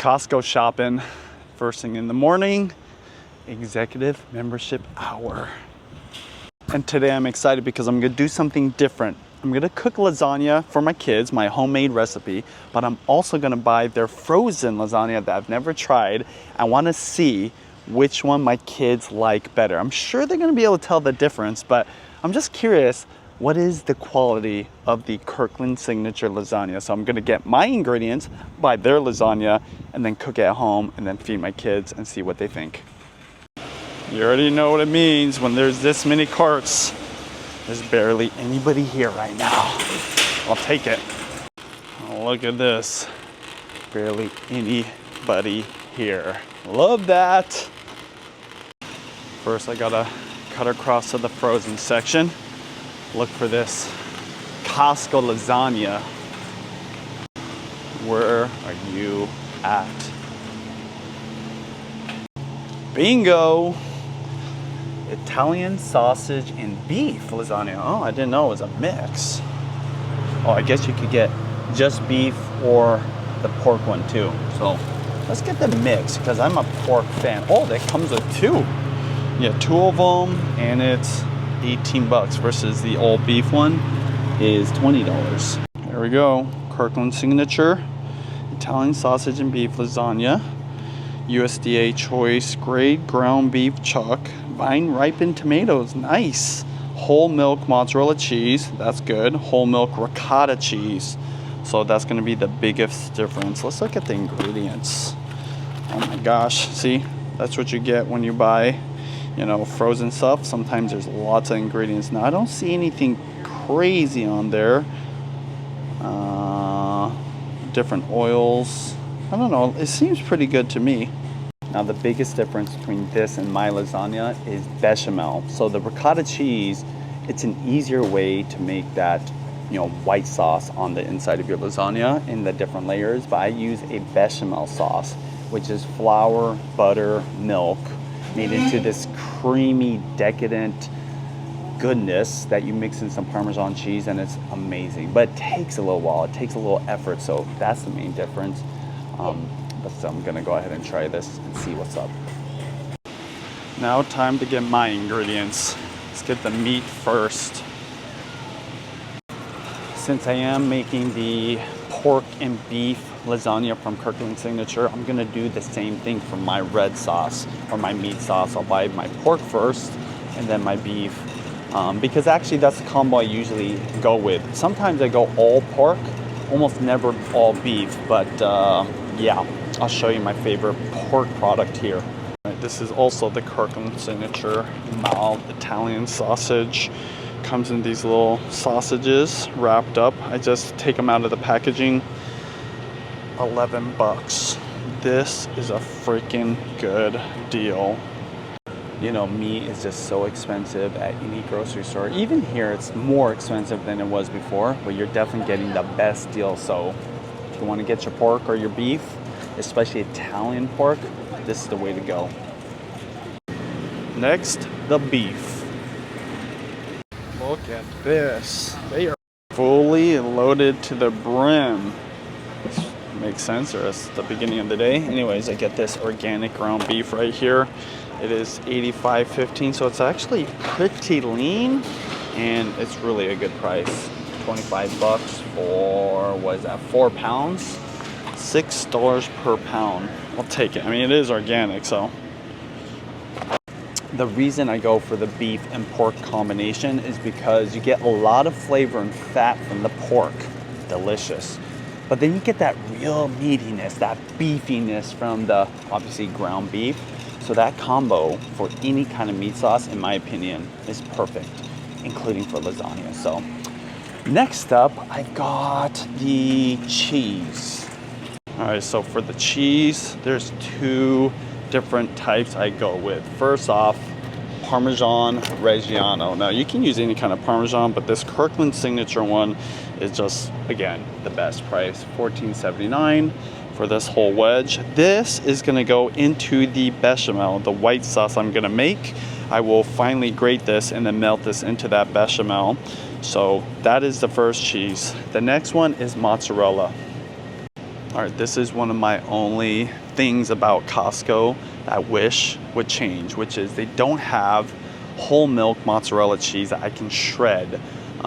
Costco shopping first thing in the morning, executive membership hour. And today I'm excited because I'm gonna do something different. I'm gonna cook lasagna for my kids, my homemade recipe, but I'm also gonna buy their frozen lasagna that I've never tried. I wanna see which one my kids like better. I'm sure they're gonna be able to tell the difference, but I'm just curious, what is the quality of the Kirkland signature lasagna? So I'm gonna get my ingredients, buy their lasagna, and then cook it at home and then feed my kids and see what they think. You already know what it means when there's this many carts. There's barely anybody here right now. I'll take it. Oh, look at this. Barely anybody here. Love that. First, I gotta cut across to the frozen section. Look for this Costco lasagna. Where are you at? Bingo! Italian sausage and beef lasagna. Oh, I didn't know it was a mix. Oh, I guess you could get just beef or the pork one too. So let's get the mix because I'm a pork fan. Oh, that comes with two. Yeah, two of them, and it's 18 bucks versus the all beef one is $20. There we go. Kirkland signature Italian sausage and beef lasagna. USDA choice grade ground beef chuck. Vine ripened tomatoes. Nice. Whole milk mozzarella cheese. That's good. Whole milk ricotta cheese. So that's going to be the biggest difference. Let's look at the ingredients. Oh my gosh. See, that's what you get when you buy, you know, frozen stuff. Sometimes there's lots of ingredients. Now I don't see anything crazy on there. Different oils. I don't know. It seems pretty good to me. Now the biggest difference between this and my lasagna is bechamel. So the ricotta cheese, it's an easier way to make that, you know, white sauce on the inside of your lasagna in the different layers. But I use a bechamel sauce, which is flour, butter, milk, made into this creamy, decadent goodness that you mix in some Parmesan cheese, and it's amazing. But it takes a little while. It takes a little effort. So that's the main difference. But I'm gonna go ahead and try this and see what's up. Now time to get my ingredients. Let's get the meat first. Since I am making the pork and beef lasagna from Kirkland Signature, I'm gonna do the same thing for my red sauce or my meat sauce. I'll buy my pork first and then my beef. Because actually that's the combo I usually go with. Sometimes I go all pork, almost never all beef, but yeah, I'll show you my favorite pork product here. Right, this is also the Kirkland signature mild Italian sausage. Comes in these little sausages wrapped up. I just take them out of the packaging. 11 bucks. This is a freaking good deal. You know, meat is just so expensive at any grocery store. Even here, it's more expensive than it was before, but you're definitely getting the best deal. So if you want to get your pork or your beef, especially Italian pork, this is the way to go. Next, the beef. Look at this. They are fully loaded to the brim. Makes sense, or it's the beginning of the day. Anyways, I get this organic ground beef right here. It is $85.15, so it's actually pretty lean, and it's really a good price. 25 bucks for, what is that, 4 pounds? $6 per pound. I'll take it. I mean, it is organic, so. The reason I go for the beef and pork combination is because you get a lot of flavor and fat from the pork. Delicious. But then you get that real meatiness, that beefiness from the, obviously, ground beef. So that combo for any kind of meat sauce, in my opinion, is perfect, including for lasagna. So next up, I got the cheese. All right, so for the cheese, there's two different types I go with. First off, Parmesan Reggiano. Now you can use any kind of Parmesan, but this Kirkland signature one is just, again, the best price, $14.79 for this whole wedge. This is gonna go into the bechamel, the white sauce I'm gonna make. I will finally grate this and then melt this into that bechamel. So that is the first cheese. The next one is mozzarella. All right, this is one of my only things about Costco that I wish would change, which is they don't have whole milk mozzarella cheese that I can shred.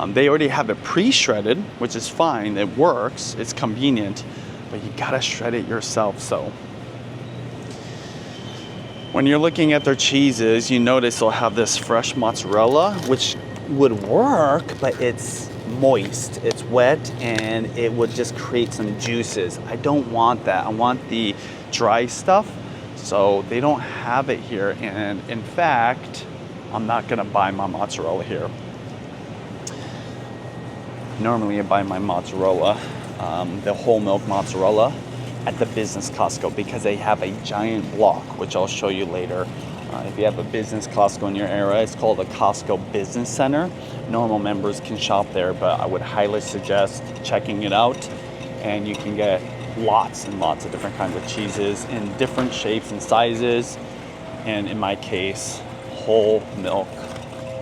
They already have it pre-shredded, which is fine, it works, it's convenient, but you gotta shred it yourself. So when you're looking at their cheeses, you notice they'll have this fresh mozzarella, which would work, but it's moist, it's wet, and it would just create some juices. I don't want that. I want the dry stuff. So they don't have it here, and in fact, I'm not gonna buy my mozzarella here. Normally I buy my mozzarella, the whole milk mozzarella, at the business Costco because they have a giant block, which I'll show you later. If you have a business Costco in your area, it's called a Costco Business Center. Normal members can shop there, but I would highly suggest checking it out. And you can get lots and lots of different kinds of cheeses in different shapes and sizes. And in my case, whole milk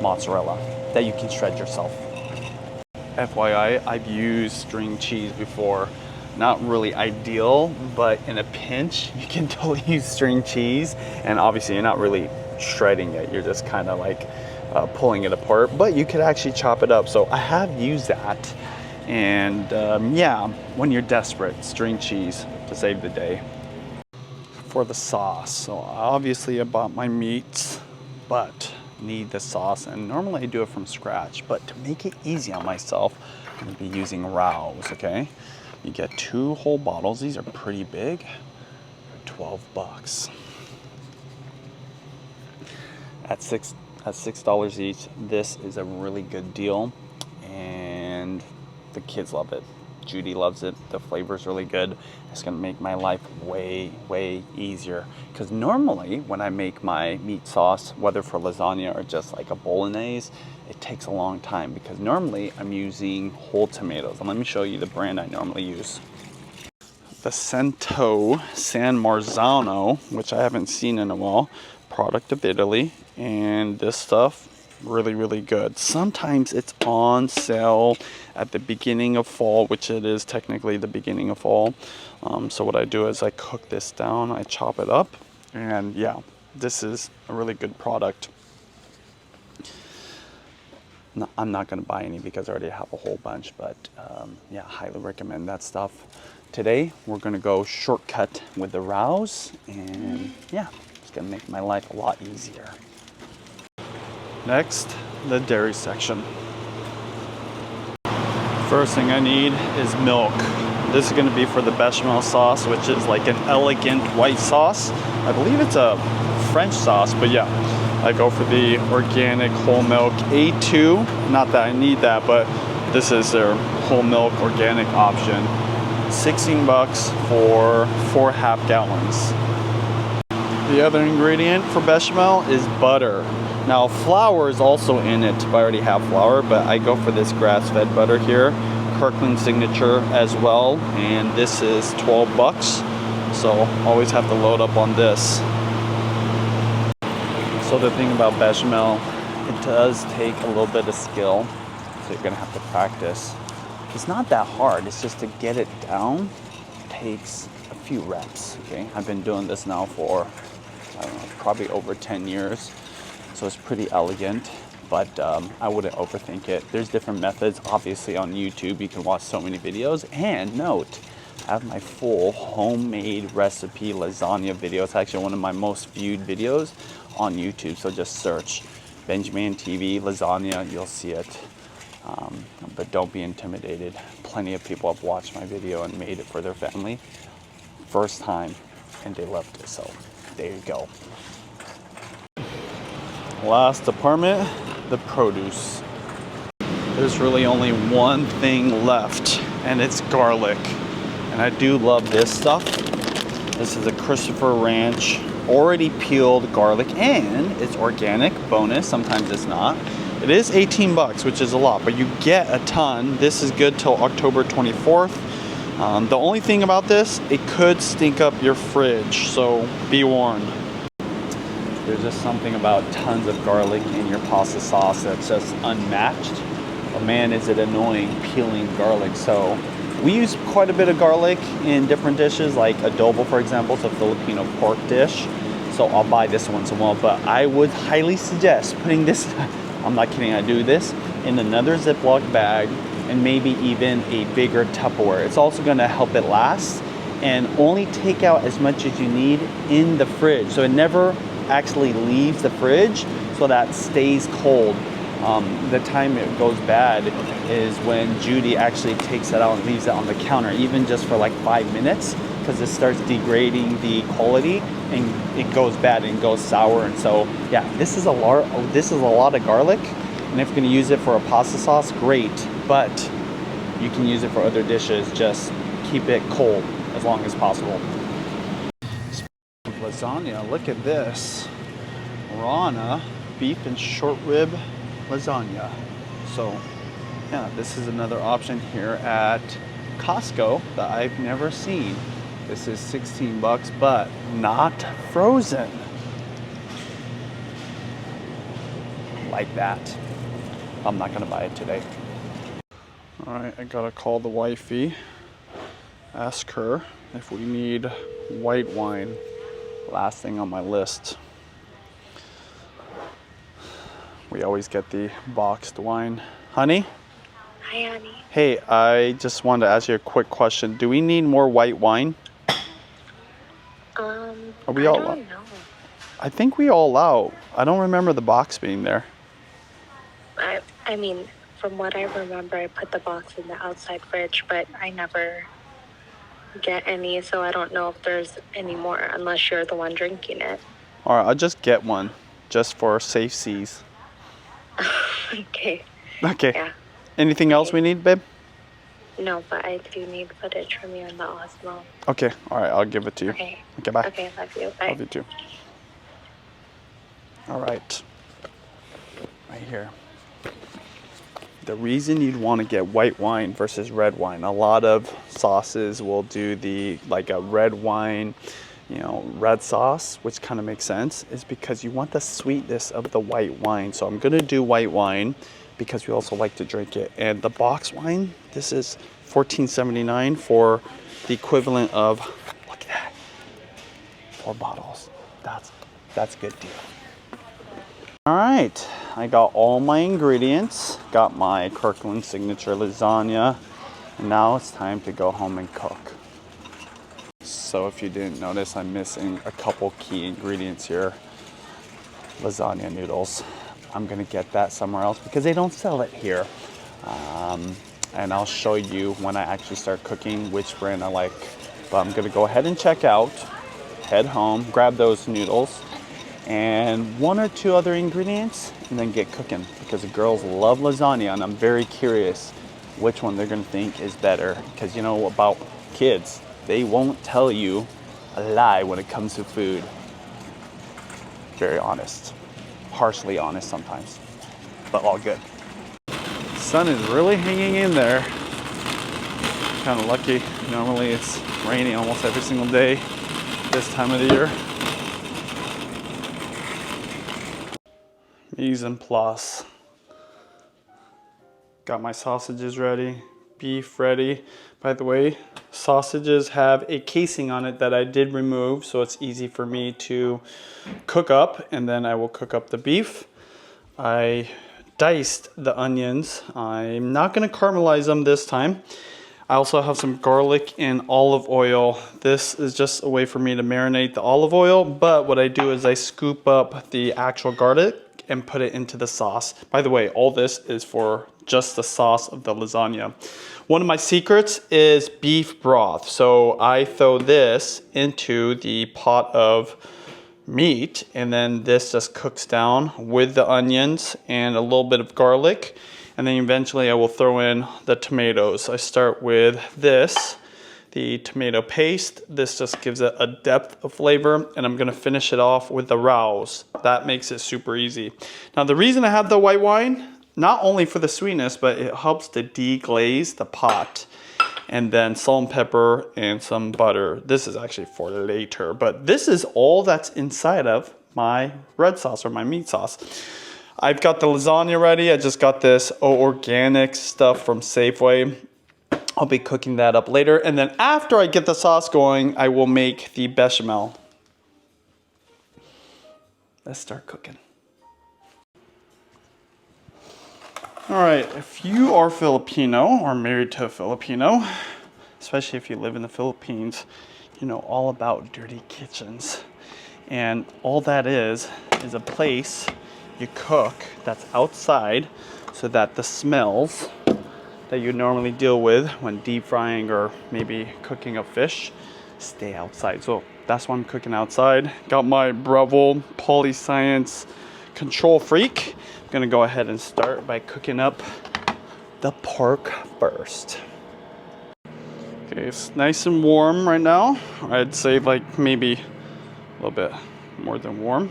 mozzarella that you can shred yourself. FYI, I've used string cheese before. Not really ideal, but in a pinch, you can totally use string cheese. And obviously you're not really shredding it. You're just kind of like pulling it apart, but you could actually chop it up. So I have used that. And yeah, when you're desperate, string cheese to save the day. For the sauce, so obviously I bought my meats, but need the sauce, and normally I do it from scratch, but to make it easy on myself, I'm gonna be using Rao's, okay? You get 2 whole bottles. These are pretty big, 12 bucks. At $6 each, this is a really good deal, and the kids love it. Judy loves it. The flavor's really good. It's gonna make my life way, way easier. Because normally when I make my meat sauce, whether for lasagna or just like a bolognese, it takes a long time because normally I'm using whole tomatoes. And let me show you the brand I normally use. The Cento San Marzano, which I haven't seen in a while, product of Italy. And this stuff, really, really good. Sometimes it's on sale at the beginning of fall, which it is technically the beginning of fall. So what I do is I cook this down, I chop it up, and yeah, this is a really good product. No, I'm not gonna buy any because I already have a whole bunch, but yeah, highly recommend that stuff. Today, we're gonna go shortcut with the Rao's, and yeah, it's gonna make my life a lot easier. Next, the dairy section. First thing I need is milk. This is gonna be for the Béchamel sauce, which is like an elegant white sauce. I believe it's a French sauce, but yeah. I go for the organic whole milk A2. Not that I need that, but this is their whole milk organic option. 16 bucks for 4.5 gallons. The other ingredient for Béchamel is butter. Now flour is also in it, I already have flour, but I go for this grass-fed butter here, Kirkland Signature as well, and this is 12 bucks. So always have to load up on this. So the thing about Béchamel, it does take a little bit of skill, so you're gonna have to practice. It's not that hard, it's just to get it down, takes a few reps, okay? I've been doing this now for, I don't know, probably over 10 years. So it's pretty elegant, but I wouldn't overthink it. There's different methods, obviously on YouTube, you can watch so many videos. And note, I have my full homemade recipe lasagna video. It's actually one of my most viewed videos on YouTube, so just search Benji TV lasagna, you'll see it. But don't be intimidated. Plenty of people have watched my video and made it for their family. First time, and they loved it, so there you go. Last department, the produce. There's really only one thing left, and it's garlic. And I do love this stuff. This is a Christopher Ranch, already peeled garlic, and it's organic, bonus, sometimes it's not. It is 18 bucks, which is a lot, but you get a ton. This is good till October 24th. The only thing about this, it could stink up your fridge, so be warned. There's just something about tons of garlic in your pasta sauce that's just unmatched. But man, is it annoying peeling garlic. So We use quite a bit of garlic in different dishes, like adobo, for example. It's a Filipino pork dish. So I'll buy this once in a while, but I would highly suggest putting this, I'm not kidding, I do this, in another Ziploc bag and maybe even a bigger Tupperware. It's also gonna help it last, and only take out as much as you need in the fridge. So it never actually leaves the fridge, so that stays cold. The time it goes bad is when Judy actually takes it out and leaves it on the counter, even just for like 5 minutes, because it starts degrading the quality and it goes bad and goes sour. And so yeah, this is a lot of garlic, and if you're going to use it for a pasta sauce, great, but you can use it for other dishes. Just keep it cold as long as possible. Lasagna, look at this. Rana beef and short rib lasagna. So yeah, this is another option here at Costco that I've never seen. This is 16 bucks, but not frozen. Like that. I'm not gonna buy it today. All right, I gotta call the wifey, ask her if we need white wine. Last thing on my list. We always get the boxed wine. Honey? Hi, honey. Hey, I just wanted to ask you a quick question. Do we need more white wine? Are we I all don't know. I think we all allow. I don't remember the box being there. I mean, from what I remember, I put the box in the outside fridge, but I never get any, so I don't know if there's any more, unless you're the one drinking it. All right, I'll just get one, just for safe seas. Okay. Okay. Yeah. Anything else we need, babe? No, but I do need footage from you in the Osmo. Okay. All right, I'll give it to you. Okay. Okay, bye. Okay, love you. Bye. Love you too. All right. Right here. The reason you'd want to get white wine versus red wine, a lot of sauces will do like a red wine, red sauce, which kind of makes sense, is because you want the sweetness of the white wine. So I'm going to do white wine because we also like to drink it. And the box wine, this is $14.79 for the equivalent of, look at that, 4 bottles. That's a good deal. All right, I got all my ingredients, got my Kirkland signature lasagna, and now it's time to go home and cook. So if you didn't notice, I'm missing a couple key ingredients here. Lasagna noodles. I'm gonna get that somewhere else because they don't sell it here. And I'll show you when I actually start cooking which brand I like. But I'm gonna go ahead and check out, head home, grab those noodles, and 1 or 2 other ingredients, and then get cooking because the girls love lasagna, and I'm very curious which one they're gonna think is better, because you know about kids, they won't tell you a lie when it comes to food. Very honest, harshly honest sometimes, but all good. Sun is really hanging in there. Kind of lucky. Normally it's raining almost every single day this time of the year. Mise en place. Got my sausages ready, beef ready. By the way, sausages have a casing on it that I did remove, so it's easy for me to cook up, and then I will cook up the beef. I diced the onions. I'm not gonna caramelize them this time. I also have some garlic and olive oil. This is just a way for me to marinate the olive oil, but what I do is I scoop up the actual garlic and put it into the sauce. By the way, all this is for just the sauce of the lasagna. One of my secrets is beef broth. So I throw this into the pot of meat, and then this just cooks down with the onions and a little bit of garlic. And then eventually I will throw in the tomatoes. I start with this, the tomato paste. This just gives it a depth of flavor, and I'm gonna finish it off with the rouse. That makes it super easy. Now the reason I have the white wine, not only for the sweetness, but it helps to deglaze the pot. And then salt and pepper and some butter. This is actually for later, but this is all that's inside of my red sauce or my meat sauce. I've got the lasagna ready. I just got this organic stuff from Safeway. I'll be cooking that up later. And then after I get the sauce going, I will make the bechamel. Let's start cooking. All right, if you are Filipino or married to a Filipino, especially if you live in the Philippines, you know all about dirty kitchens. And all that is a place you cook that's outside so that the smells that you normally deal with when deep frying or maybe cooking up fish stay outside. So that's why I'm cooking outside. Got my Breville Polyscience Control Freak. I'm gonna go ahead and start by cooking up the pork first. Okay, it's nice and warm right now. I'd say like maybe a little bit more than warm.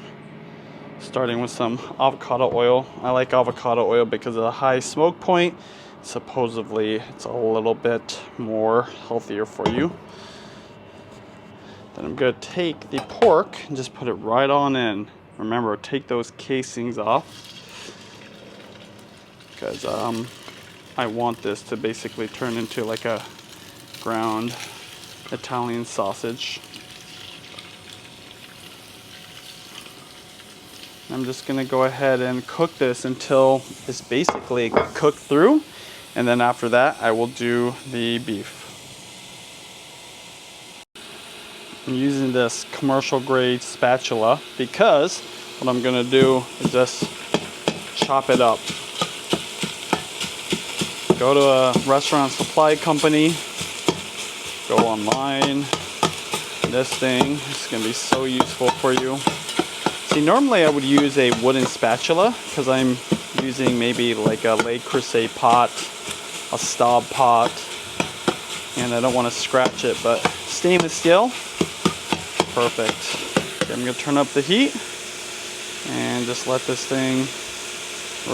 Starting with some avocado oil. I like avocado oil because of the high smoke point. Supposedly it's a little bit more healthier for you. Then I'm gonna take the pork and just put it right on in. Remember, take those casings off because I want this to basically turn into like a ground Italian sausage. I'm just gonna go ahead and cook this until it's basically cooked through, and then after that I will do the beef. I'm using this commercial grade spatula because what I'm gonna do is just chop it up. Go to a restaurant supply company, go online. This thing is gonna be so useful for you. See, normally I would use a wooden spatula because I'm using maybe like a Le Creuset pot, a Staub pot, and I don't want to scratch it, but stainless steel, perfect. Okay, I'm gonna turn up the heat and just let this thing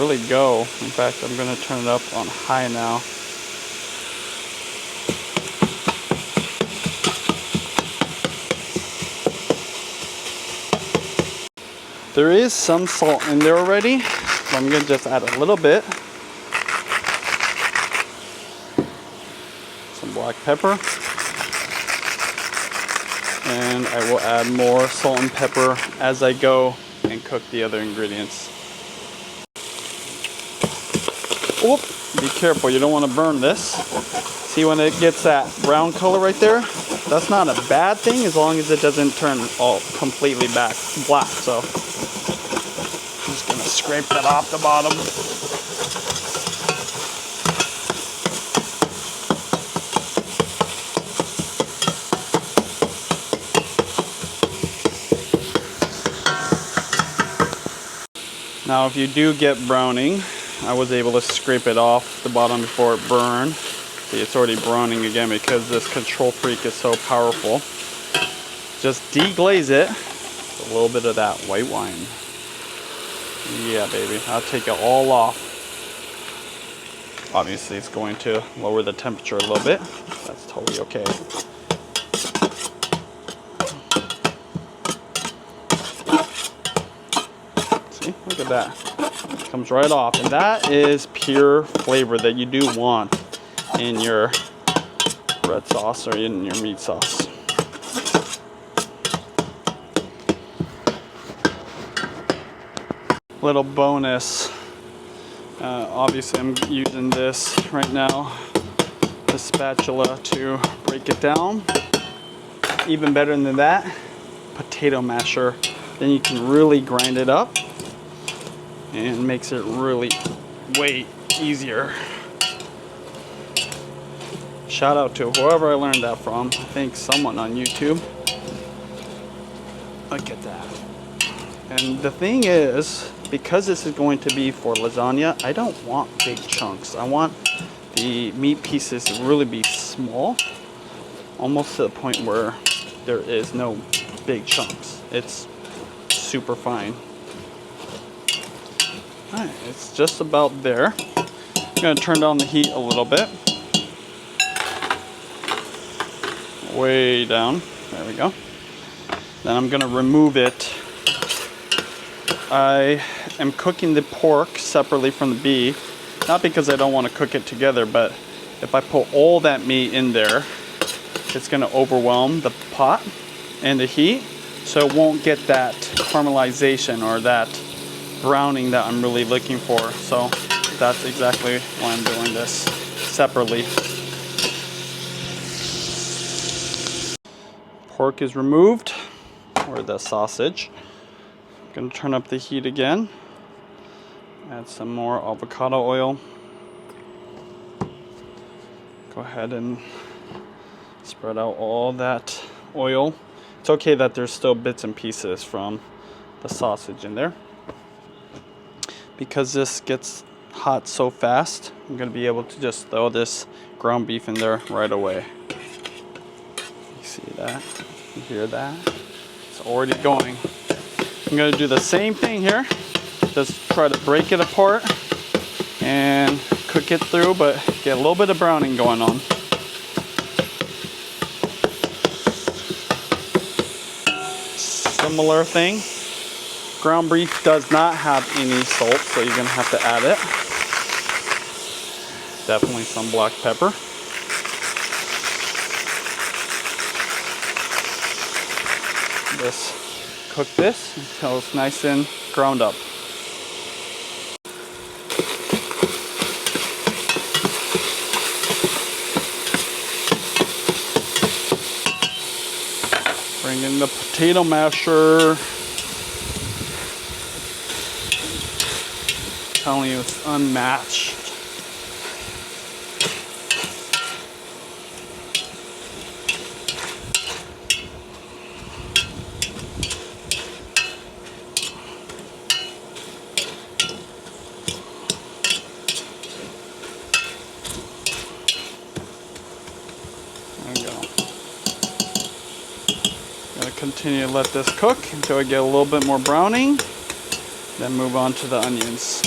really go. In fact, I'm gonna turn it up on high now. There is some salt in there already, so I'm gonna just add a little bit. Some black pepper. And I will add more salt and pepper as I go and cook the other ingredients. Oop, be careful, you don't want to burn this. See, when it gets that brown color right there, that's not a bad thing as long as it doesn't turn all completely black. So I'm just gonna scrape that off the bottom. Now if you do get browning, I was able to scrape it off the bottom before it burned. See, it's already browning again because this Control Freak is so powerful. Just deglaze it with a little bit of that white wine. Yeah, baby, I'll take it all off. Obviously, it's going to lower the temperature a little bit. That's totally okay. See, look at that. Comes right off, and that is pure flavor that you do want in your red sauce or in your meat sauce. Little bonus, obviously I'm using this right now, the spatula, to break it down. Even better than that, potato masher. Then you can really grind it up and makes it really way easier. Shout out to whoever I learned that from. I think someone on YouTube. Look at that. And the thing is, because this is going to be for lasagna, I don't want big chunks. I want the meat pieces to really be small, almost to the point where there is no big chunks. It's super fine. Alright, it's just about there. I'm going to turn down the heat a little bit. Way down. There we go. Then I'm going to remove it. I am cooking the pork separately from the beef. Not because I don't want to cook it together, but if I put all that meat in there, it's gonna overwhelm the pot and the heat, so it won't get that caramelization or that browning that I'm really looking for. So that's exactly why I'm doing this separately. Pork is removed, or the sausage. I'm gonna turn up the heat again. Add some more avocado oil. Go ahead and spread out all that oil. It's okay that there's still bits and pieces from the sausage in there. Because this gets hot so fast, I'm gonna be able to just throw this ground beef in there right away. You see that? You hear that? It's already going. I'm gonna do the same thing here. Just try to break it apart and cook it through, but get a little bit of browning going on. Similar thing. Ground beef does not have any salt, so you're gonna have to add it. Definitely some black pepper. Just cook this until it's nice and ground up. Bring in the potato masher. Telling you, it's unmatched. There we go. Gonna continue to let this cook until I get a little bit more browning. Then move on to the onions.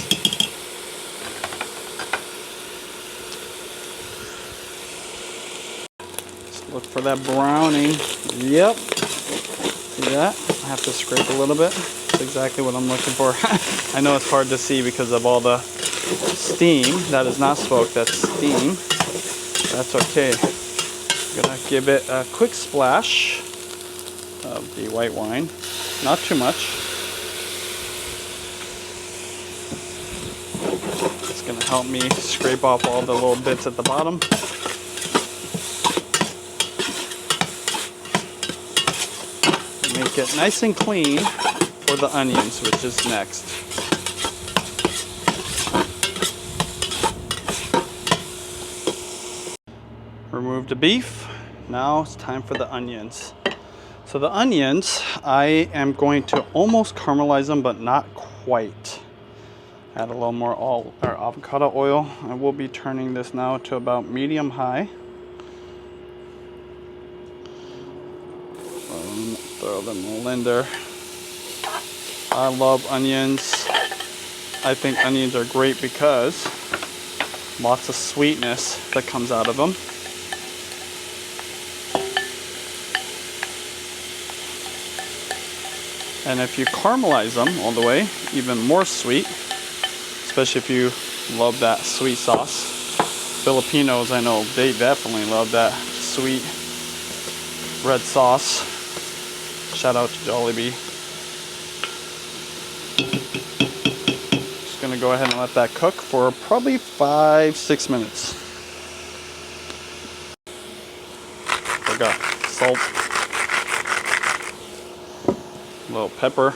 Look for that browning. Yep. See that? I have to scrape a little bit. That's exactly what I'm looking for. I know it's hard to see because of all the steam. That is not smoke, that's steam. That's okay. I'm gonna give it a quick splash of the white wine. Not too much. It's gonna help me scrape off all the little bits at the bottom. Make it nice and clean for the onions, which is next. Remove the beef. Now it's time for the onions. So the onions, I am going to almost caramelize them, but not quite. Add a little more avocado oil. I will be turning this now to about medium high. Throw them all in there. I love onions. I think onions are great because lots of sweetness that comes out of them. And if you caramelize them all the way, even more sweet, especially if you love that sweet sauce. Filipinos, I know, they definitely love that sweet red sauce. Shout out to Jollibee. Just gonna go ahead and let that cook for probably 5-6 minutes. Forgot salt, a little pepper.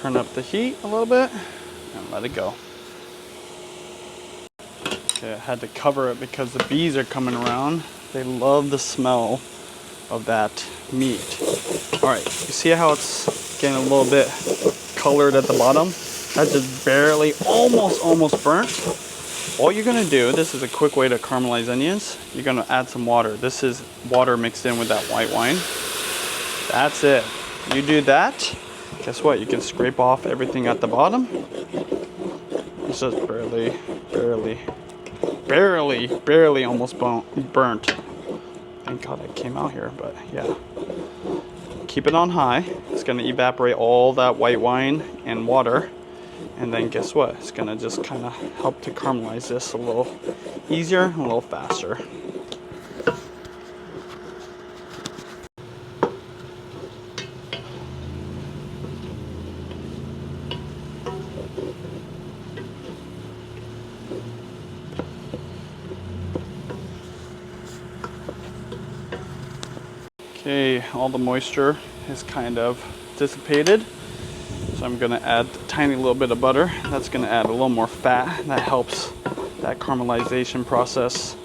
Turn up the heat a little bit and let it go. Okay, I had to cover it because the bees are coming around. They love the smell of that meat. All right, you see how it's getting a little bit colored at the bottom? That's just barely, almost burnt. All you're gonna do, this is a quick way to caramelize onions. You're gonna add some water. This is water mixed in with that white wine. That's it. You do that, guess what? You can scrape off everything at the bottom. It's just barely almost burnt. Thank God it came out here, but yeah. Keep it on high. It's gonna evaporate all that white wine and water. And then guess what? It's gonna just kind of help to caramelize this a little easier, a little faster. Okay, all the moisture is kind of dissipated. So I'm gonna add a tiny little bit of butter. That's gonna add a little more fat. That helps that caramelization process.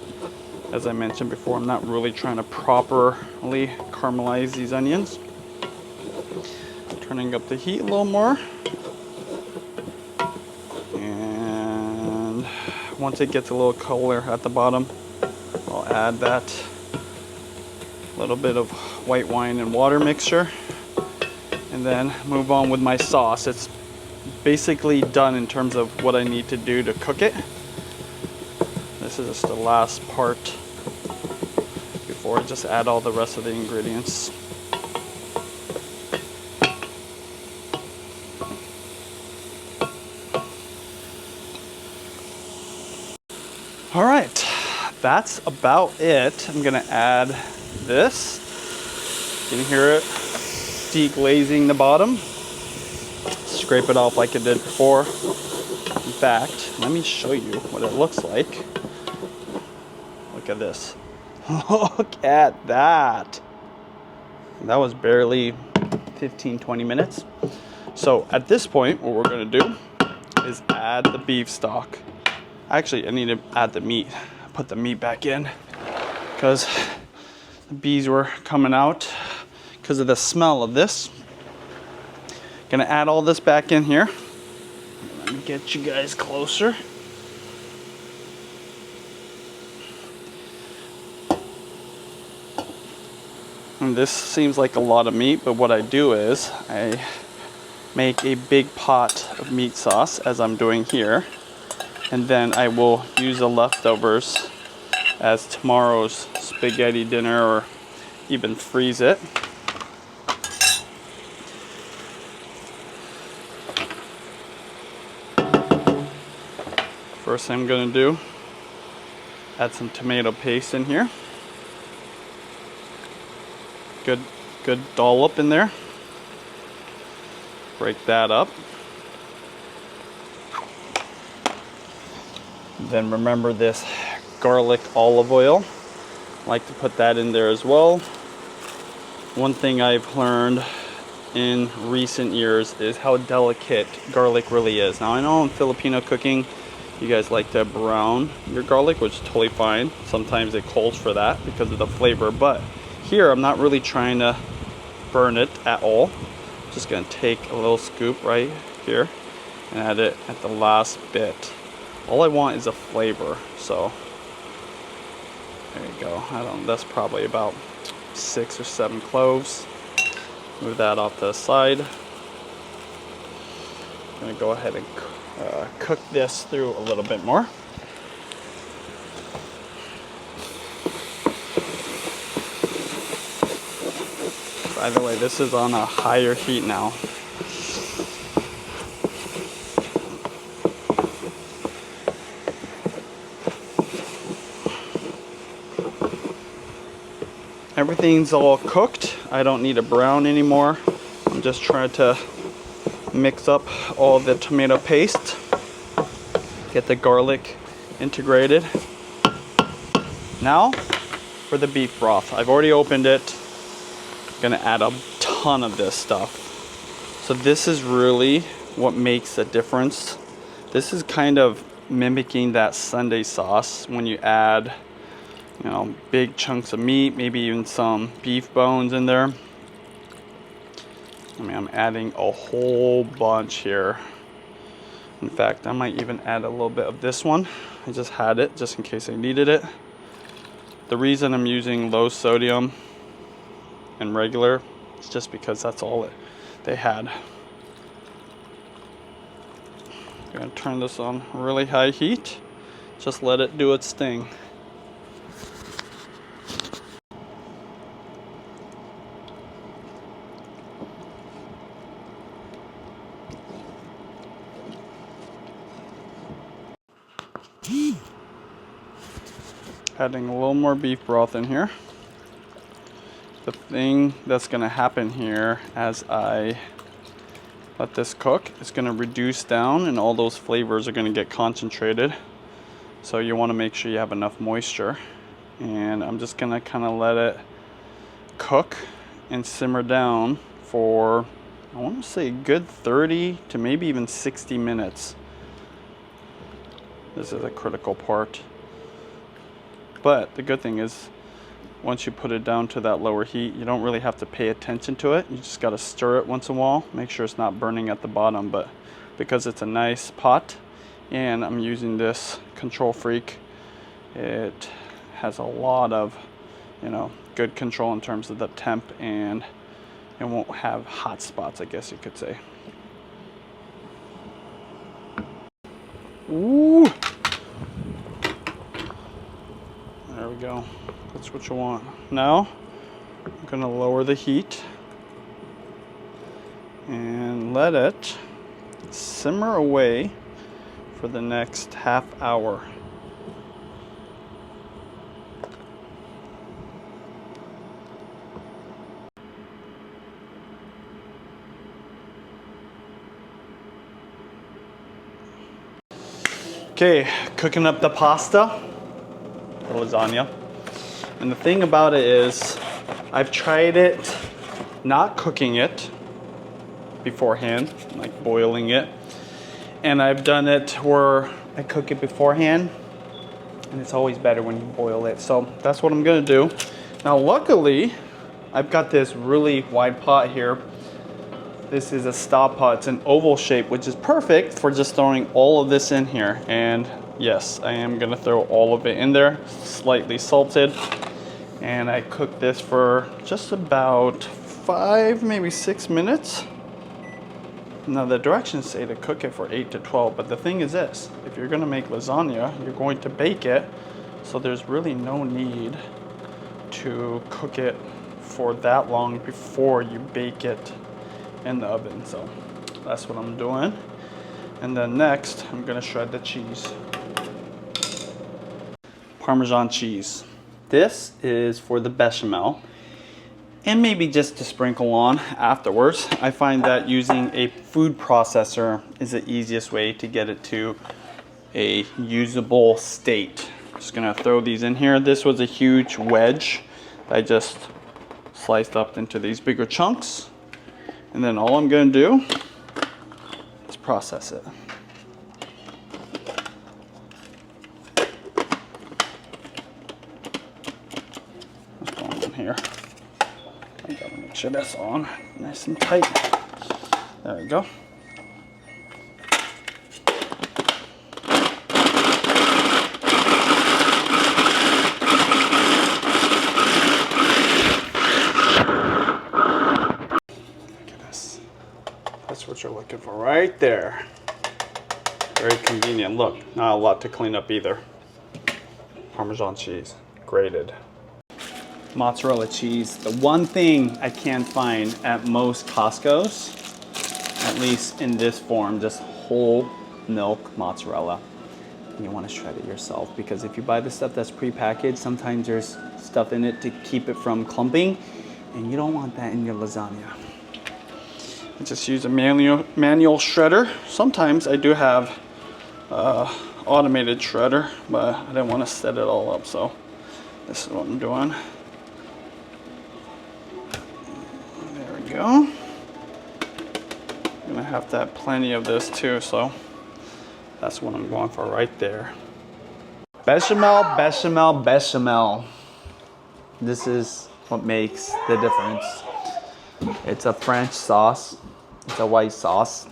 As I mentioned before, I'm not really trying to properly caramelize these onions. Turning up the heat a little more. And once it gets a little color at the bottom, I'll add that little bit of white wine and water mixture, and then move on with my sauce. It's basically done in terms of what I need to do to cook it. This is just the last part before I just add all the rest of the ingredients. All right, that's about it. I'm gonna add this. You can hear it deglazing the bottom. Scrape it off like it did before. In fact, let me show you what it looks like. Look at this. Look at that. That was barely 15-20 minutes. So at this point, what we're gonna do is add the beef stock. Actually, I need to add the meat. Put the meat back in because the bees were coming out because of the smell of this. Gonna add all this back in here. Let me get you guys closer. And this seems like a lot of meat, but what I do is I make a big pot of meat sauce, as I'm doing here, and then I will use the leftovers as tomorrow's spaghetti dinner, or even freeze it. First thing I'm gonna do, add some tomato paste in here. Good dollop in there. Break that up. Then remember this garlic olive oil. I like to put that in there as well. One thing I've learned in recent years is how delicate garlic really is. Now I know in Filipino cooking, you guys like to brown your garlic, which is totally fine. Sometimes it calls for that because of the flavor, but here I'm not really trying to burn it at all. Just gonna take a little scoop right here and add it at the last bit. All I want is a flavor, so there you go. I don't know, that's probably about 6 or 7 cloves. Move that off to the side. I'm gonna go ahead and cook this through a little bit more. By the way, this is on a higher heat now. Everything's all cooked. I don't need a brown anymore. I'm just trying to mix up all the tomato paste. Get the garlic integrated. Now for the beef broth. I've already opened it. Gonna add a ton of this stuff. So this is really what makes a difference. This is kind of mimicking that Sunday sauce when you add, you know, big chunks of meat, maybe even some beef bones in there. I mean, I'm adding a whole bunch here. In fact, I might even add a little bit of this one. I just had it just in case I needed it. The reason I'm using low sodium and regular is just because that's all they had. I'm gonna turn this on really high heat. Just let it do its thing. Adding a little more beef broth in here. The thing that's gonna happen here as I let this cook, is gonna reduce down and all those flavors are gonna get concentrated. So you wanna make sure you have enough moisture. And I'm just gonna kinda let it cook and simmer down for, I wanna say a good 30 to maybe even 60 minutes. This is a critical part. But the good thing is, once you put it down to that lower heat, you don't really have to pay attention to it. You just gotta stir it once in a while, make sure it's not burning at the bottom. But because it's a nice pot, and I'm using this Control Freak, it has a lot of, you know, good control in terms of the temp, and it won't have hot spots, I guess you could say. Ooh! There we go. That's what you want. Now, I'm gonna lower the heat and let it simmer away for the next half hour. Okay, cooking up the pasta, the lasagna. And the thing about it is, I've tried it not cooking it beforehand, like boiling it. And I've done it where I cook it beforehand, and it's always better when you boil it. So that's what I'm gonna do. Now luckily, I've got this really wide pot here. This is a stop pot, it's an oval shape, which is perfect for just throwing all of this in here. And yes, I am gonna throw all of it in there, slightly salted. And I cooked this for just about 5, maybe 6 minutes. Now the directions say to cook it for 8 to 12, but the thing is this, if you're gonna make lasagna, you're going to bake it, so there's really no need to cook it for that long before you bake it in the oven. So that's what I'm doing. And then next, I'm gonna shred the cheese. Parmesan cheese. This is for the bechamel, and maybe just to sprinkle on afterwards. I find that using a food processor is the easiest way to get it to a usable state. Just gonna throw these in here. This was a huge wedge I just sliced up into these bigger chunks. And then all I'm gonna do is process it. What's going on here? I gotta make sure that's on nice and tight. There we go. What you're looking for right there. Very convenient. Look, not a lot to clean up either. Parmesan cheese, grated. Mozzarella cheese. The one thing I can't find at most Costco's, at least in this form, just whole milk mozzarella. And you want to shred it yourself, because if you buy the stuff that's pre-packaged, sometimes there's stuff in it to keep it from clumping, and you don't want that in your lasagna. I just use a manual shredder. Sometimes I do have automated shredder, but I didn't want to set it all up, so this is what I'm doing. There we go. I'm gonna have to have plenty of this too, so that's what I'm going for right there. Bechamel, bechamel, bechamel. This is what makes the difference. It's a French sauce, it's a white sauce,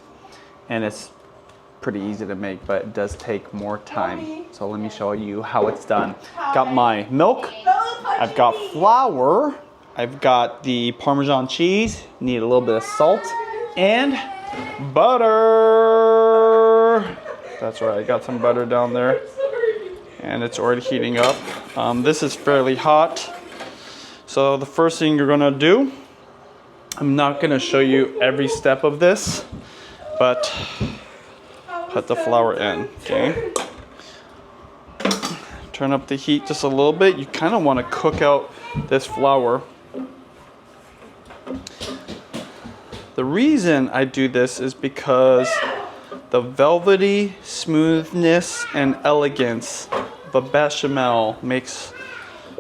and it's pretty easy to make, but it does take more time. So let me show you how it's done. Got my milk, I've got flour, I've got the Parmesan cheese, need a little bit of salt, and butter. That's right, I got some butter down there, and it's already heating up. This is fairly hot. So the first thing you're gonna do, I'm not gonna show you every step of this, but put the flour in, okay? Turn up the heat just a little bit. You kind of want to cook out this flour. The reason I do this is because the velvety smoothness and elegance of a bechamel makes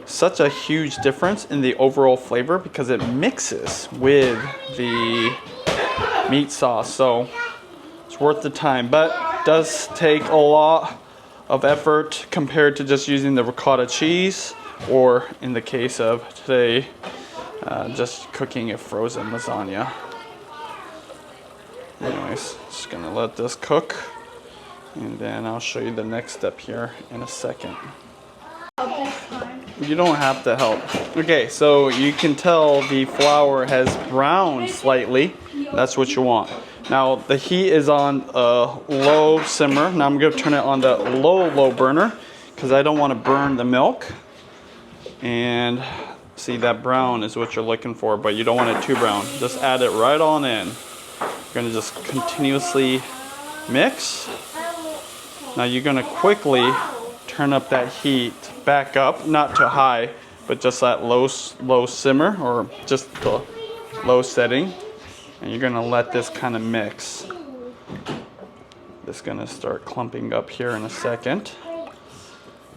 such a huge difference in the overall flavor because it mixes with the meat sauce. So it's worth the time, but does take a lot of effort compared to just using the ricotta cheese, or in the case of today, just cooking a frozen lasagna. Anyways, just gonna let this cook, and then I'll show you the next step here in a second. You don't have to help. Okay, so you can tell the flour has browned slightly. That's what you want. Now the heat is on a low simmer. Now I'm gonna turn it on the low burner because I don't want to burn the milk. And see, that brown is what you're looking for, but you don't want it too brown. Just add it right on in. You're gonna just continuously mix. Now you're gonna quickly turn up that heat back up, not too high, but just that low simmer, or just the low setting. And you're gonna let this kind of mix. This is gonna start clumping up here in a second.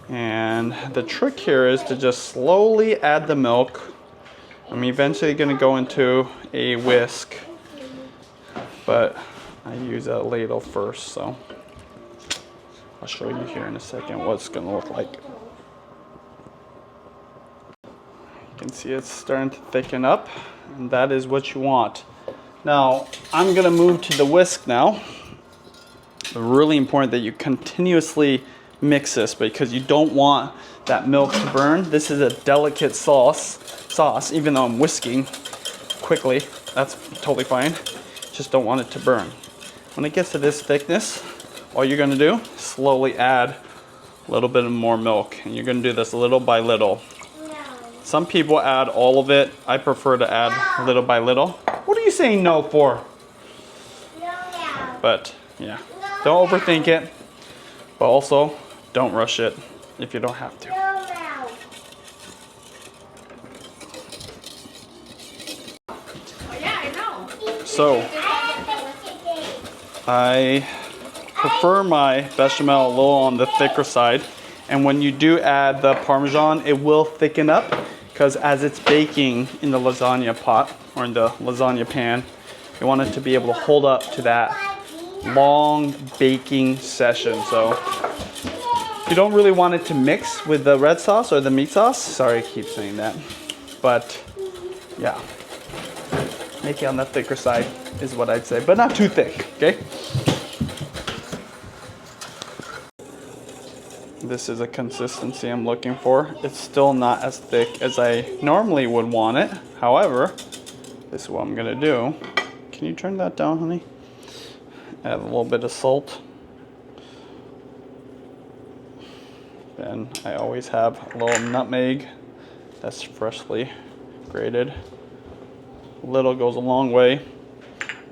And the trick here is to just slowly add the milk. I'm eventually gonna go into a whisk, but I use a ladle first, so I'll show you here in a second what it's gonna look like. You can see it's starting to thicken up, and that is what you want. Now, I'm gonna move to the whisk now. It's really important that you continuously mix this because you don't want that milk to burn. This is a delicate sauce, even though I'm whisking quickly. That's totally fine. Just don't want it to burn. When it gets to this thickness, all you're gonna do is slowly add a little bit more milk. And you're gonna do this little by little. Some people add all of it. I prefer to add little by little. What are you saying no for? But yeah, don't overthink it. But also, don't rush it if you don't have to. So, I prefer my bechamel a little on the thicker side. And when you do add the Parmesan, it will thicken up because as it's baking in the lasagna pot or in the lasagna pan, you want it to be able to hold up to that long baking session. So you don't really want it to mix with the red sauce or the meat sauce. Sorry, I keep saying that. But yeah, make it on the thicker side is what I'd say, but not too thick, okay? This is a consistency I'm looking for. It's still not as thick as I normally would want it. However, this is what I'm gonna do. Can you turn that down, honey? Add a little bit of salt. Then I always have a little nutmeg that's freshly grated. A little goes a long way.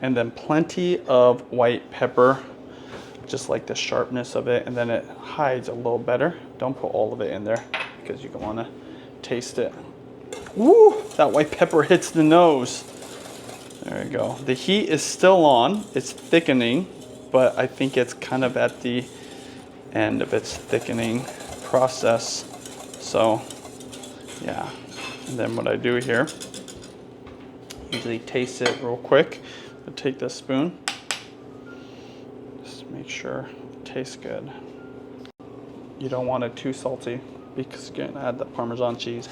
And then plenty of white pepper, just like the sharpness of it, and then it hides a little better. Don't put all of it in there because you want to taste it. Woo! That white pepper hits the nose. There we go. The heat is still on. It's thickening, but I think it's kind of at the end of its thickening process. So, yeah. And then what I do here, usually taste it real quick. I take this spoon. Just make sure it tastes good. You don't want it too salty because you're gonna add the Parmesan cheese.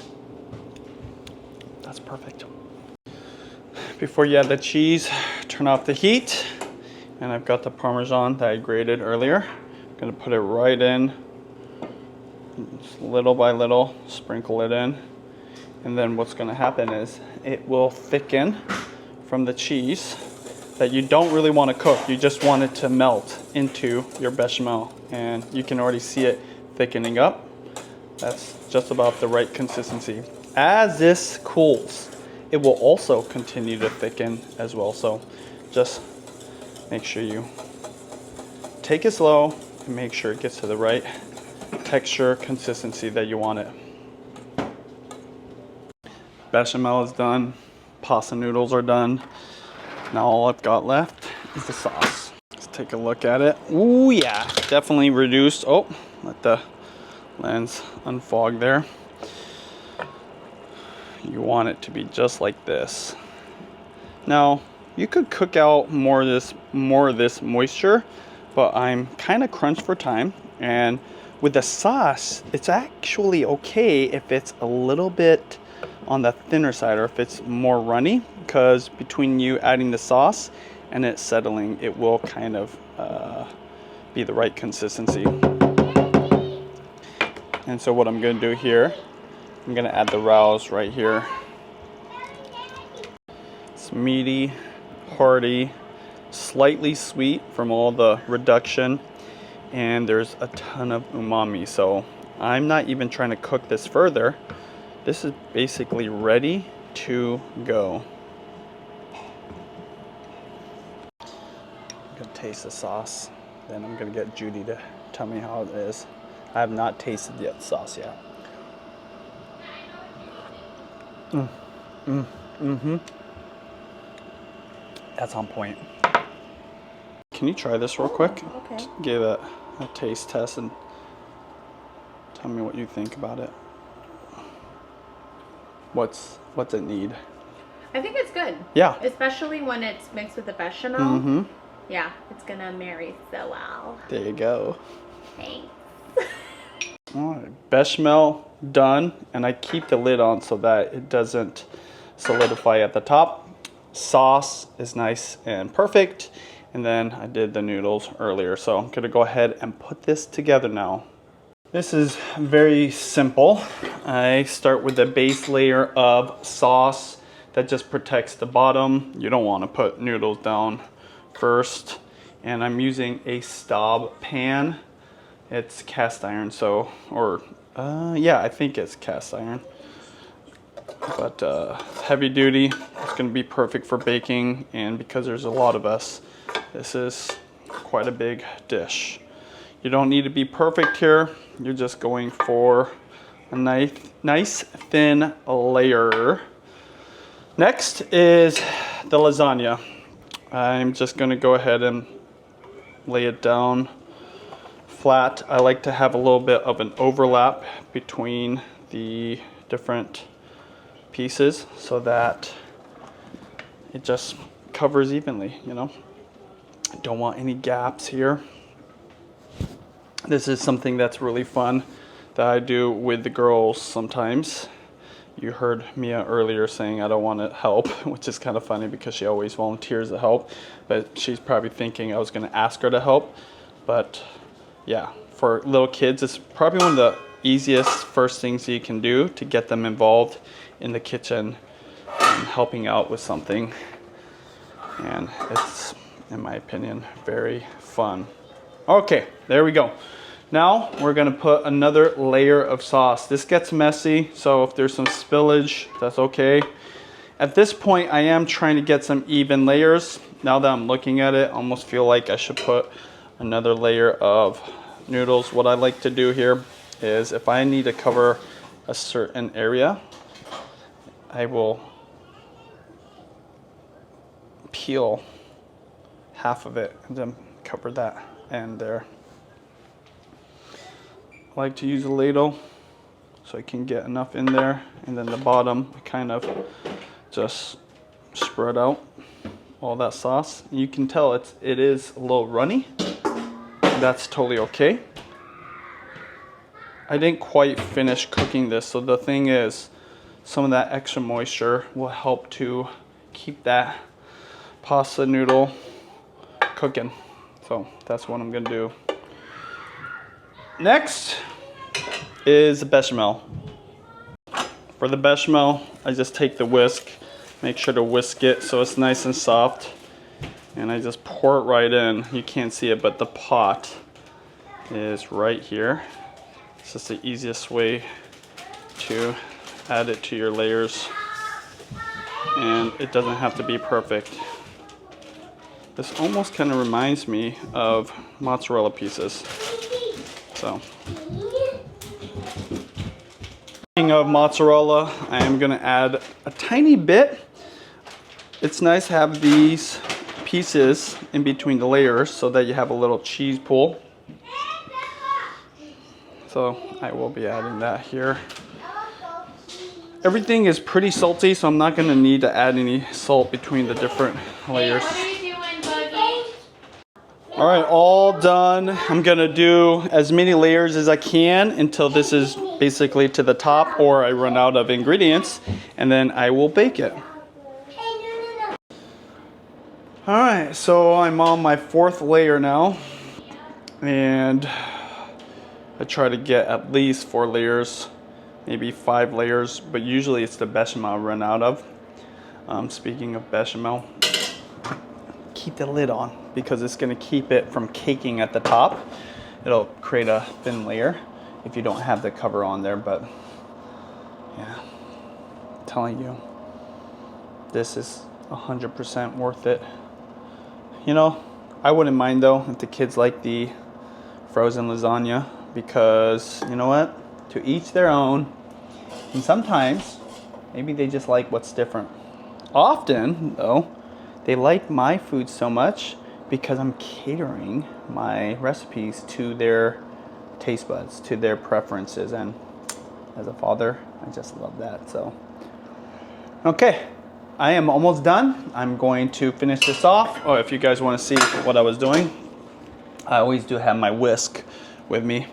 That's perfect. Before you add the cheese, turn off the heat. And I've got the Parmesan that I grated earlier. I'm gonna put it right in, just little by little, sprinkle it in. And then what's gonna happen is it will thicken from the cheese that you don't really want to cook. You just want it to melt into your bechamel. And you can already see it thickening up. That's just about the right consistency. As this cools, it will also continue to thicken as well. So just make sure you take it slow and make sure it gets to the right texture, consistency that you want it. Bechamel is done. Pasta noodles are done. Now all I've got left is the sauce. Let's take a look at it. Ooh, yeah, definitely reduced. Oh, let the lens unfog there. You want it to be just like this. Now, you could cook out more of this moisture, but I'm kind of crunched for time. And with the sauce, it's actually okay if it's a little bit on the thinner side or if it's more runny, because between you adding the sauce and it settling, it will kind of be the right consistency. And so what I'm going to do here, I'm going to add the rouse right here. It's meaty, hearty, slightly sweet from all the reduction, and there's a ton of umami. So I'm not even trying to cook this further. This is basically ready to go. I'm gonna taste the sauce, then I'm gonna get Judy to tell me how it is. I have not tasted the sauce yet. That's on point. Can you try this real quick? Okay. Give it a taste test and tell me what you think about it. What's it need? I think it's good. Yeah. Especially when it's mixed with the bechamel. Mm-hmm. Yeah, it's gonna marry so well. There you go. Thanks. All right, bechamel done, and I keep the lid on so that it doesn't solidify at the top. Sauce is nice and perfect, and then I did the noodles earlier, so I'm gonna go ahead and put this together now. This is very simple. I start with the base layer of sauce that just protects the bottom. You don't want to put noodles down first, and I'm using a Staub pan. It's cast iron, so, yeah, I think it's cast iron. But heavy duty, it's gonna be perfect for baking, and because there's a lot of us, this is quite a big dish. You don't need to be perfect here. You're just going for a nice thin layer. Next is the lasagna. I'm just gonna go ahead and lay it down flat. I like to have a little bit of an overlap between the different pieces so that it just covers evenly, you know. I don't want any gaps here. This is something that's really fun that I do with the girls sometimes. You heard Mia earlier saying I don't want to help, which is kind of funny because she always volunteers to help, but she's probably thinking I was going to ask her to help. But yeah, for little kids, it's probably one of the easiest first things you can do to get them involved in the kitchen and helping out with something. And it's, in my opinion, very fun. Okay, there we go. Now we're gonna put another layer of sauce. This gets messy, so if there's some spillage, that's okay. At this point, I am trying to get some even layers. Now that I'm looking at it, I almost feel like I should put another layer of noodles. What I like to do here is if I need to cover a certain area, I will peel half of it and then cover that end there. I like to use a ladle so I can get enough in there, and then the bottom I kind of just spread out all that sauce. You can tell it is a little runny. That's totally okay. I didn't quite finish cooking this, so the thing is some of that extra moisture will help to keep that pasta noodle cooking. So that's what I'm gonna do. Next is the bechamel. For the bechamel, I just take the whisk, make sure to whisk it so it's nice and soft, and I just pour it right in. You can't see it, but the pot is right here. It's just the easiest way to add it to your layers, and it doesn't have to be perfect. This almost kind of reminds me of mozzarella pieces. So Speaking of mozzarella, I am gonna add a tiny bit. It's nice to have these pieces in between the layers so that you have a little cheese pool. So I will be adding that here. Everything is pretty salty, so I'm not gonna need to add any salt between the different layers. What are you doing, Buggy? All right, all done. I'm gonna do as many layers as I can until this is basically to the top or I run out of ingredients, and then I will bake it. All right, so I'm on my 4th layer now, and I try to get at least 4 layers, maybe 5 layers, but usually it's the bechamel I run out of. Speaking of bechamel, keep the lid on because it's gonna keep it from caking at the top. It'll create a thin layer if you don't have the cover on there, but yeah, I'm telling you, this is 100% worth it. You know, I wouldn't mind though if the kids like the frozen lasagna, because you know what? To each their own. And sometimes maybe they just like what's different. Often though, they like my food so much because I'm catering my recipes to their taste buds, to their preferences, and as a father, I just love that. So okay, I am almost done. I'm going to finish this off. Oh, if you guys want to see what I was doing, I always do have my whisk with me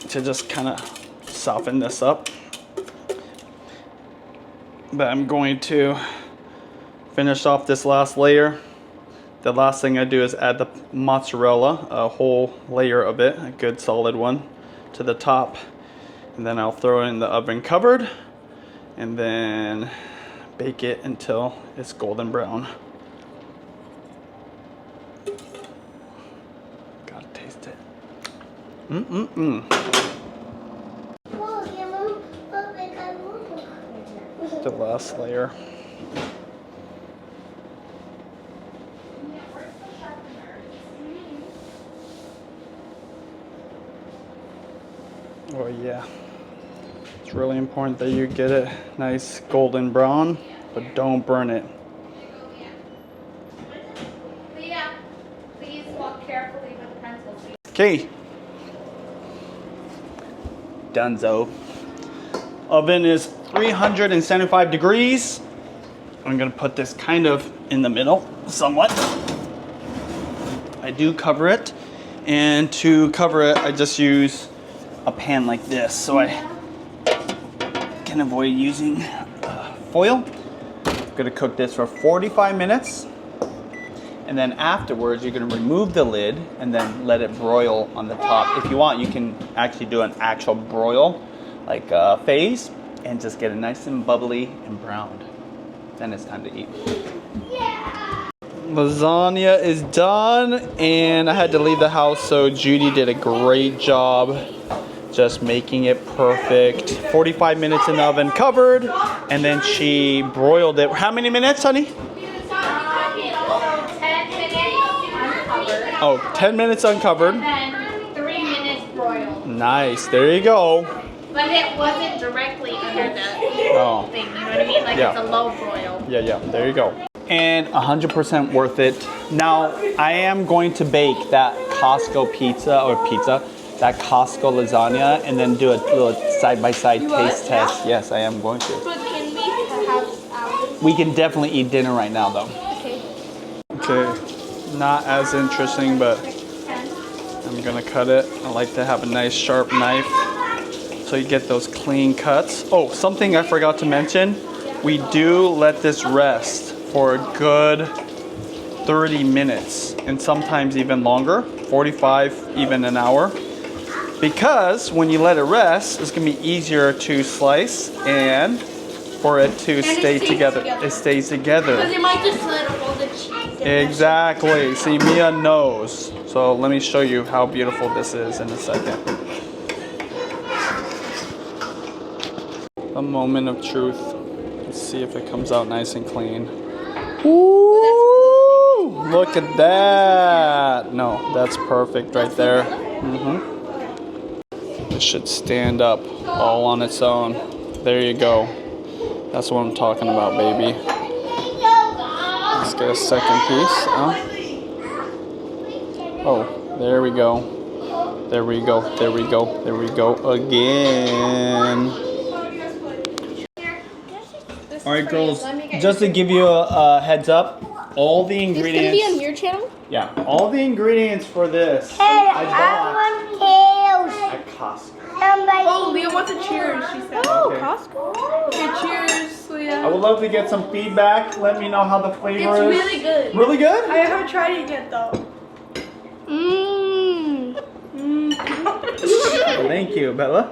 to just kind of soften this up. But I'm going to finish off this last layer. The last thing I do is add the mozzarella, a whole layer of it, a good solid one, to the top. And then I'll throw it in the oven covered and then bake it until it's golden brown. Gotta taste it. The last layer. Oh yeah. It's really important that you get it nice golden brown, but don't burn it. Leah, please walk carefully with the pencil. Okay. Donezo. Oven is 375 degrees. I'm gonna put this kind of in the middle, somewhat. I do cover it, and to cover it, I just use a pan like this, so I can avoid using foil. I'm gonna cook this for 45 minutes, and then afterwards, you're gonna remove the lid and then let it broil on the top. If you want, you can actually do an actual broil, like phase, and just get it nice and bubbly and browned. Then it's time to eat. Yeah. Lasagna is done, and I had to leave the house, so Judy did a great job just making it perfect. 45 minutes in the oven covered, and then she broiled it. How many minutes, honey? 10 minutes uncovered. Oh, 10 minutes uncovered. And then 3 minutes broiled. Nice, there you go. But it wasn't directly under the Oh. thing, you know what I mean? Like Yeah. it's a low broil. Yeah, there you go. And 100% worth it. Now, I am going to bake that Costco that Costco lasagna, and then do a little side-by-side taste test. Yes, I am going to. But can we have We can definitely eat dinner right now, though. Okay. Okay, not as interesting, but I'm gonna cut it. I like to have a nice sharp knife so you get those clean cuts. Oh, something I forgot to mention. We do let this rest for a good 30 minutes and sometimes even longer, 45, even an hour. Because when you let it rest, it's gonna be easier to slice and for it to stay together. It stays together. Because it might just let all the cheese in. Exactly. See, Mia knows. So let me show you how beautiful this is in a second. A moment of truth. Let's see if it comes out nice and clean. Ooh, look at that. No, that's perfect right there. It should stand up all on its own. There you go. That's what I'm talking about, baby. Let's get a second piece. Oh, there we go. There we go. There we go. There we go again. All right, girls. Just to give you a heads up, all the ingredients. It's gonna be on your channel? Yeah, all the ingredients for this. Hey, I want tails. At Costco. Oh, Leah wants a cheers, she said. Oh, okay. Costco. Okay, cheers, Leah. I would love to get some feedback. Let me know how the flavor is. It's really good. Really good? I haven't tried it yet though. Thank you, Bella.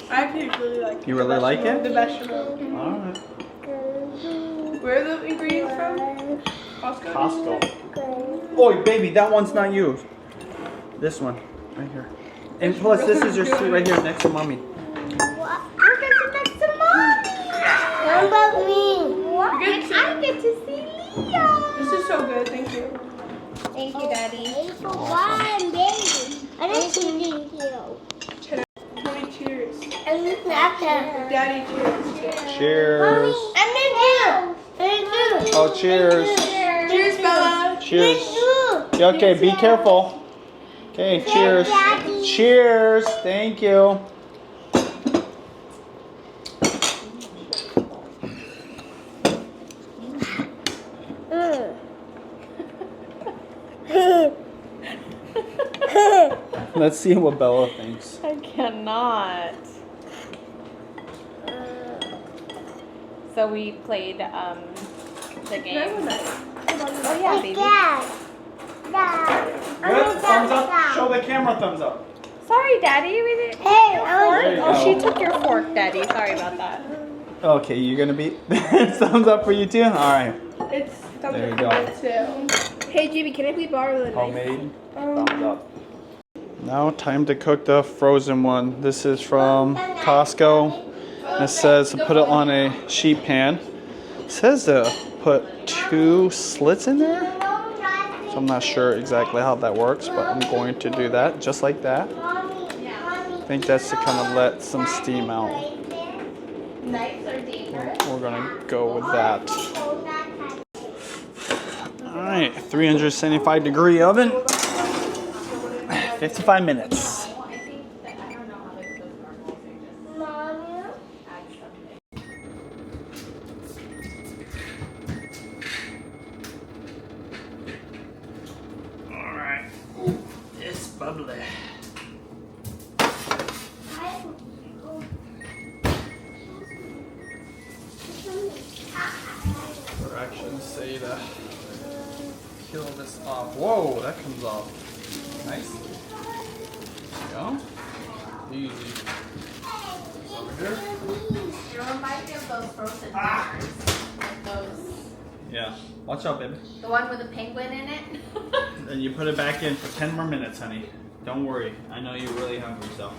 I actually really like it. You really like it? The vegetable. All right. Where are the ingredients from? Costco? Costco. Oh, baby, that one's not you. This one, right here. And plus, this is your seat right here next to mommy. We're getting next to mommy. What about me? I get to see Leo. This is so good, thank you. Thank you, Daddy. One, baby. I didn't see you. Mommy, cheers. And after. Daddy, cheers. Cheers. And then you. Oh, cheers. Cheers, Bella. Cheers. Yeah, okay, be careful. Okay, cheers. Cheers. Thank you. Let's see what Bella thinks. I cannot. So we played the game. Oh yeah, baby. Good. Thumbs up. Show the camera thumbs up. Sorry, Daddy. We didn't. Hey, There you Oh, go. she took your fork, Daddy. Sorry about that. Okay, you're gonna be thumbs up for you too. All right. It's something There you go. too. Hey, GB, can I please borrow the knife? Homemade. Thumbs up. Now time to cook the frozen one. This is from Costco. It says to put it on a sheet pan. It says to put 2 slits in there. So I'm not sure exactly how that works, but I'm going to do that just like that. I think that's to kind of let some steam out. Knives are dangerous. We're gonna go with that. All right, 375 degree oven. 55 minutes. All right, it's bubbly. Directions say to peel this off. Whoa, that comes off. Nice. There you go. Easy. Over here. You remind me of those frozen dinners. Like those. Yeah. Watch out, baby. The one with the penguin in it. And you put it back in for 10 more minutes, honey. Don't worry. I know you're really hungry, so.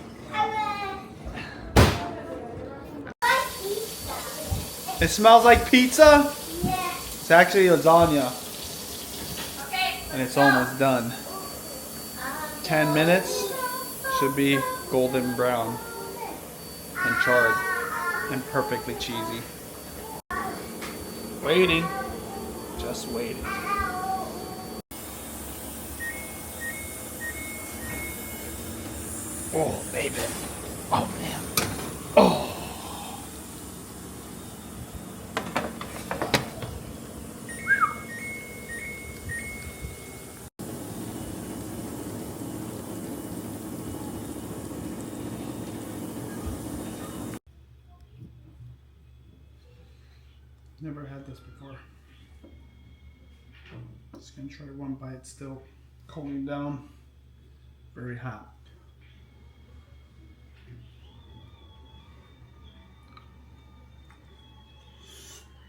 It smells like pizza? Yeah. It's actually lasagna. Okay. And it's almost done. 10 minutes. Should be golden brown. And charred. And perfectly cheesy. Waiting. Just waiting. Oh, baby. Oh, man. Oh. Never had this before. Just gonna try one bite, still cooling down. Very hot.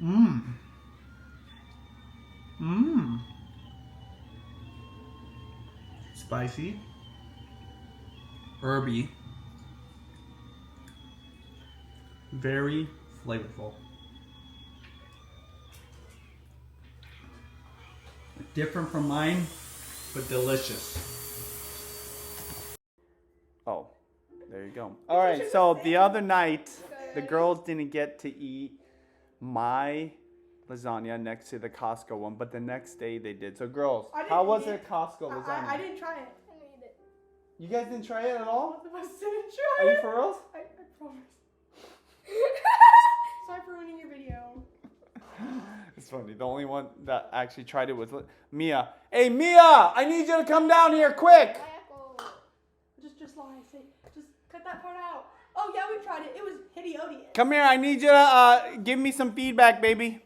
Mmm. Mmm. Spicy. Herby. Very flavorful. Different from mine. but delicious. Oh, there you go. All right, so the other night, the girls didn't get to eat my lasagna next to the Costco one, but the next day they did. So girls, how was it Costco lasagna? I didn't try it. I made it. You guys didn't try it at all? I didn't try Are it. you for reals? I promise. Sorry for ruining your video. It's funny. The only one that actually tried it was Mia. Hey Mia, I need you to come down here quick. Just lie. Say, just cut that part out. Oh yeah, we tried it. It was hideous. Come here. I need you to give me some feedback, baby.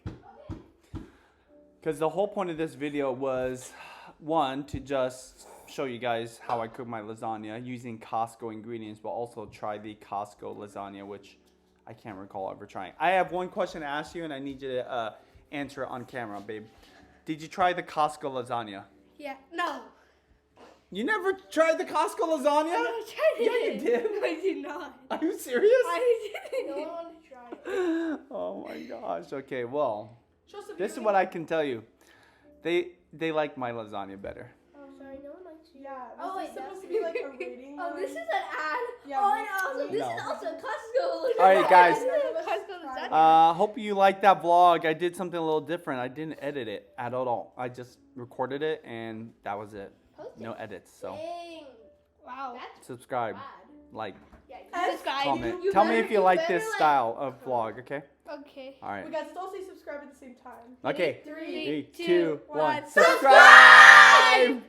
Because the whole point of this video was, one, to just show you guys how I cook my lasagna using Costco ingredients, but also try the Costco lasagna, which I can't recall ever trying. I have one question to ask you, and I need you to answer it on camera, babe. Did you try the Costco lasagna? Yeah. No. You never tried the Costco lasagna? I tried it. Yeah, you did. I did not. Are you serious? I didn't. No one wanted to try it. Oh my gosh. Okay, well, Show some this is video. what I can tell you. They like my lasagna better. Oh, sorry. No one likes you. Yeah. Oh, This wait, is supposed to be like a rating. Oh, one. this is an ad. Yeah, oh, we- and also, this No. is also Costco. All right, guys. Costco lasagna. Hope you liked that vlog. I did something a little different. I didn't edit it at all. I just recorded it and that was it. No edits. So Dang. Wow. That's subscribe, bad. like, Yeah, subscribe. comment. Tell me if you like this style of vlog, okay? Okay. All right. We guys don't say subscribe at the same time. Okay. 3, 3, 2, 1. one. Subscribe!